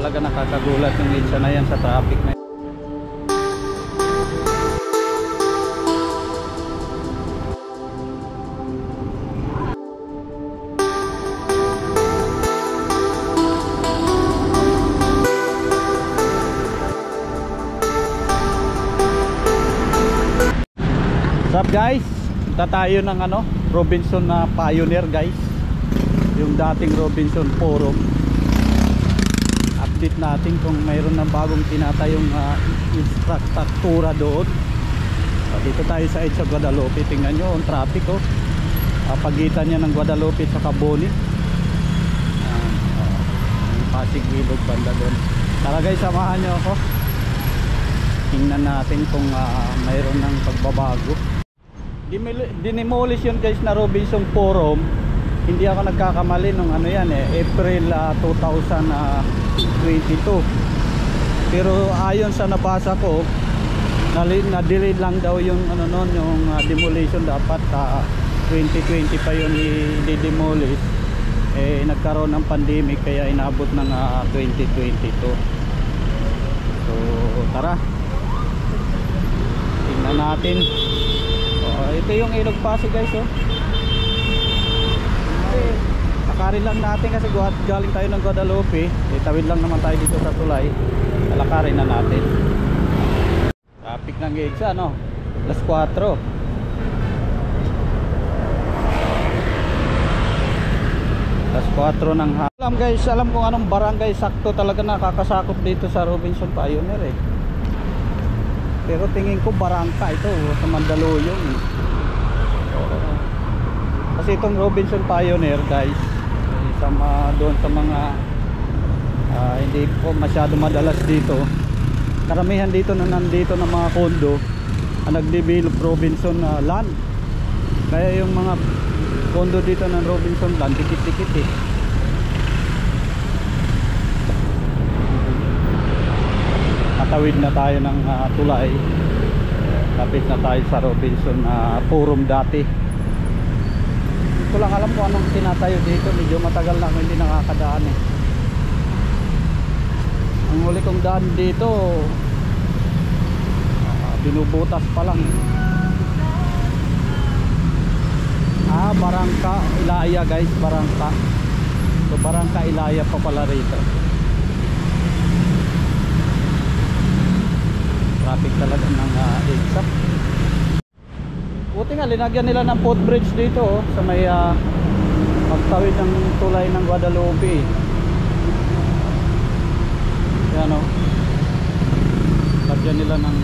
talaga nakakagulat yung EDSA na yan sa traffic na yan. What's up guys? Punta tayo ng Robinson na Pioneer guys. Yung dating Robinson Forum. Update natin kung mayroon ng bagong tinatayong infrastruktura doon. Dito tayo sa EDSA Guadalupe. Tingnan nyo ang traffic pagitan niya ng Guadalupe at Caboni. Pasig Ilog banda doon. Tara guys, samahan nyo ako. Tingnan natin kung mayroon ng pagbabago. Dinimolish yun guys na Robinson Forum. Hindi ako nagkakamali nung April 2022. Pero ayon sa nabasa ko, na-delay lang daw yung yung demolition. Dapat 2020 pa yun i-demolish. Nagkaroon ng pandemic kaya inabot ng 2022. So tara, tingnan natin. Ito yung Ilog Pasig guys. Lakarin lang natin kasi galing tayo ng Guadalupe. Tawid lang naman tayo dito sa tulay. Lakarin na natin. Traffic ng EDSA Alas 4. Alas 4 ng hapon. Alam kung anong barangay sakto talaga nakakasakop dito sa Robinson Pioneer Pero tingin ko barangka ito sa Mandaluyong. Kasi itong Robinson Pioneer guys, doon sa mga hindi po masyado madalas dito. Karamihan dito na nandito ng mga kondo ang nag-develop Robinson land. Kaya yung mga kondo dito ng Robinson land dikit-dikit Natawid na tayo ng tulay. Lapit na tayo sa Robinson Forum dati. Hindi ko lang alam kung anong tinatayo dito. Medyo matagal na hindi nakakadaan Ang huli kong daan dito binubutas pa lang Barangka Ilaya guys. Barangka. So Barangka Ilaya pa pala rito. Traffic talaga ng EDSA. Buti nga linagyan nila ng footbridge dito sa may pagtawid ng tulay ng Guadalupe. Yan lagyan nila ng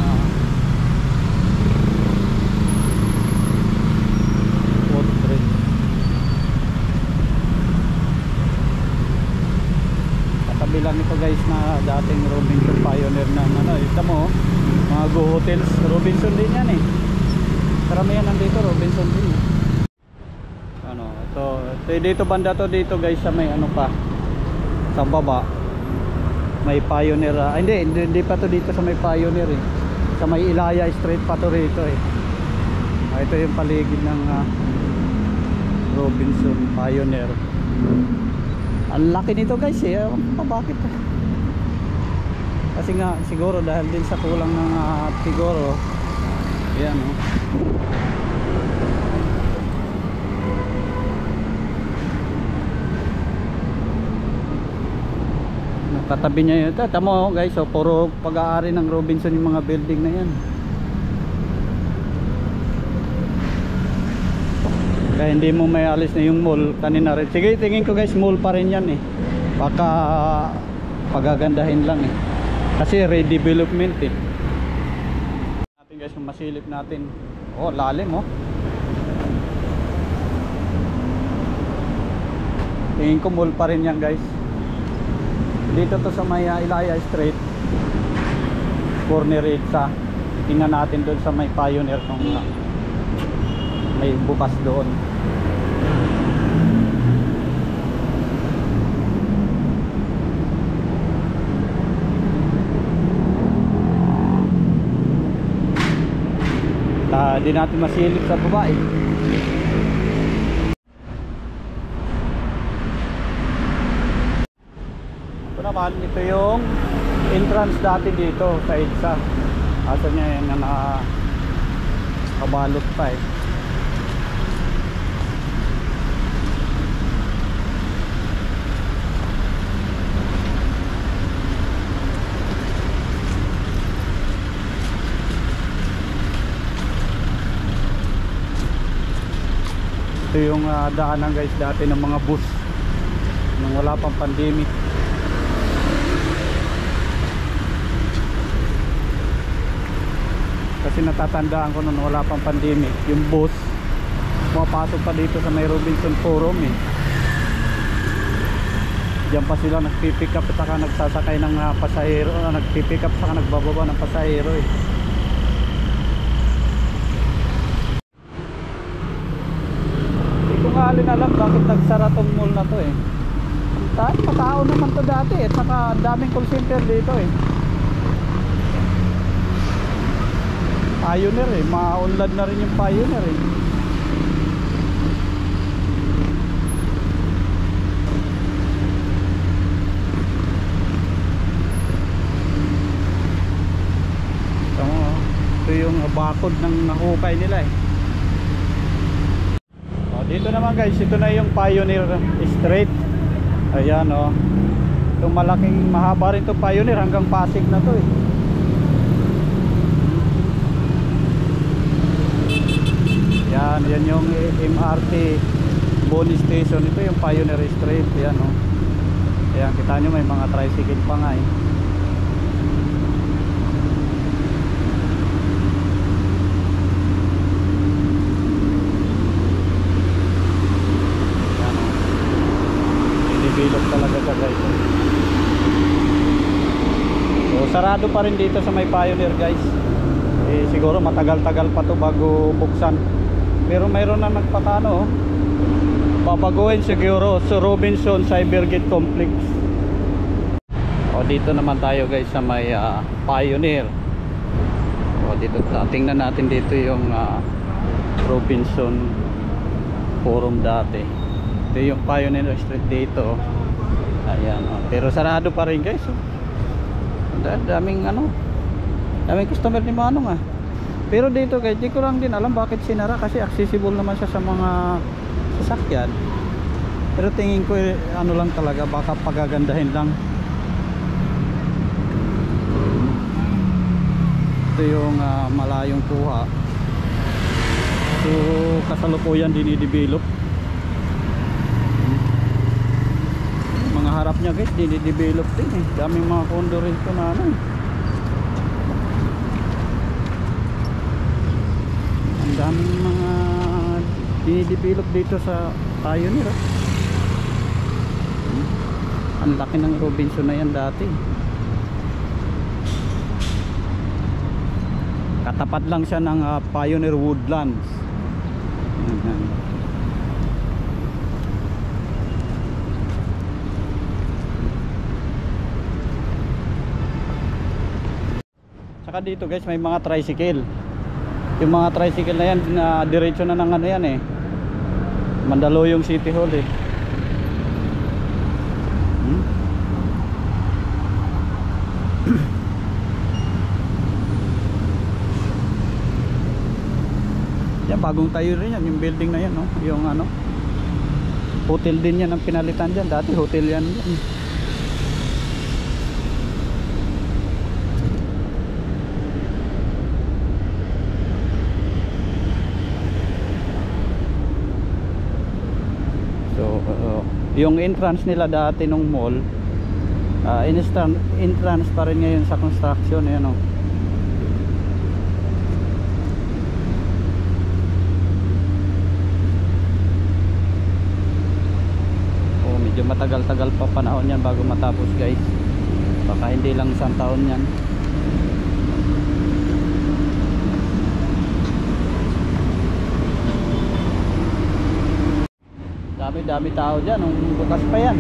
footbridge. Katabi lang ito guys na dating Robinson Pioneer ng ito mo mga Go Hotels. Robinson din yan karamihan nandito Robinson din ito dito banda to dito guys sa may pa sa baba may Pioneer hindi pa to dito sa may Pioneer sa may Ilaya Street pa to rito ito yung paligid ng Robinson Pioneer. Ang laki nito guys bakit kasi nga siguro dahil din sa kulang ng siguro yan nakatabi niya yun. Tama guys puro pag-aari ng Robinson yung mga building na yan. Kaya hindi mo may alis na yung mall kanina rin. Sige, tingin ko guys mall pa rin yan baka pagagandahin lang kasi redevelopment natin guys yung masilip natin. Lalim tingin ko mall pa rin yan guys. Dito to sa may Ilaya Street corner EDSA. Tingnan natin doon sa may Pioneer kung may bukas doon. Di natin masilip sa baba Ito na naman, ito yung entrance dati dito sa EDSA. Asa niya yan na nakabalot pa eh. Ito yung daanan guys dati ng mga bus nung wala pang pandemic. Kasi natatandaan ko nung wala pang pandemic, yung bus pumapasok pa dito sa may Robinson Forum eh. Diyan pa sila nagpipick up at saka nagsasakay ng pasahero, nagpipick up saka nagbababa ng pasahero eh. Alin alam bakit nagsara tong mall na to eh. Matao naman to dati at saka daming call center dito eh. Pioneer eh, maunlad na rin yung Pioneer eh. Ito yung bakod ng nahukay nila eh. Dito naman guys, ito na yung Pioneer Street. Ayan o. Itong malaking, mahaba rin itong Pioneer hanggang Pasig na to eh. Yan yung MRT Boni Station. Ito yung Pioneer Street. Ayan o. Ayan, kita nyo may mga tricycle pa nga eh. Bilog talaga siya guys. So sarado pa rin dito sa may Pioneer guys. Siguro matagal-tagal pa to bago buksan. Pero mayroon na nagpakano oh. Babaguhin siguro sa Robinson Cybergate Complex. O dito naman tayo guys sa may Pioneer. O dito tingnan natin dito yung Robinson Forum dati. Ito yung Pioneer Street dito. Ayan oh. Pero sarado pa rin guys oh. Daming daming customer ni Manong ah. Pero dito guys, di ko lang din alam bakit sinara. Kasi accessible naman siya sa mga sasakyan. Pero tingin ko ano lang talaga, baka pagagandahin lang. Ito yung malayong kuha. So kasalukuyan dinidevelop. Mga harap niya guys, dinidevelop din eh. Daming mga condo rito na ang daming mga dinidevelop dito sa Pioneer oh. Ang laki ng Robinson na yan dati. Katapat lang siya ng Pioneer Woodlands. Saka dito guys may mga tricycle. Yung mga tricycle na yan diretso na ng yan eh. Mandaluyong City Hall eh. Yan bagong tayo rin yan, yung building na yan no? Yung hotel din yan ang pinalitan dyan. Dati hotel yan. Yung entrance nila dati nung mall, entrance pa rin ngayon sa construction. Ayan o. Medyo matagal-tagal pa panahon yan bago matapos guys. Baka hindi lang isang taon yan. Dami tao dyan nung bukas pa yan.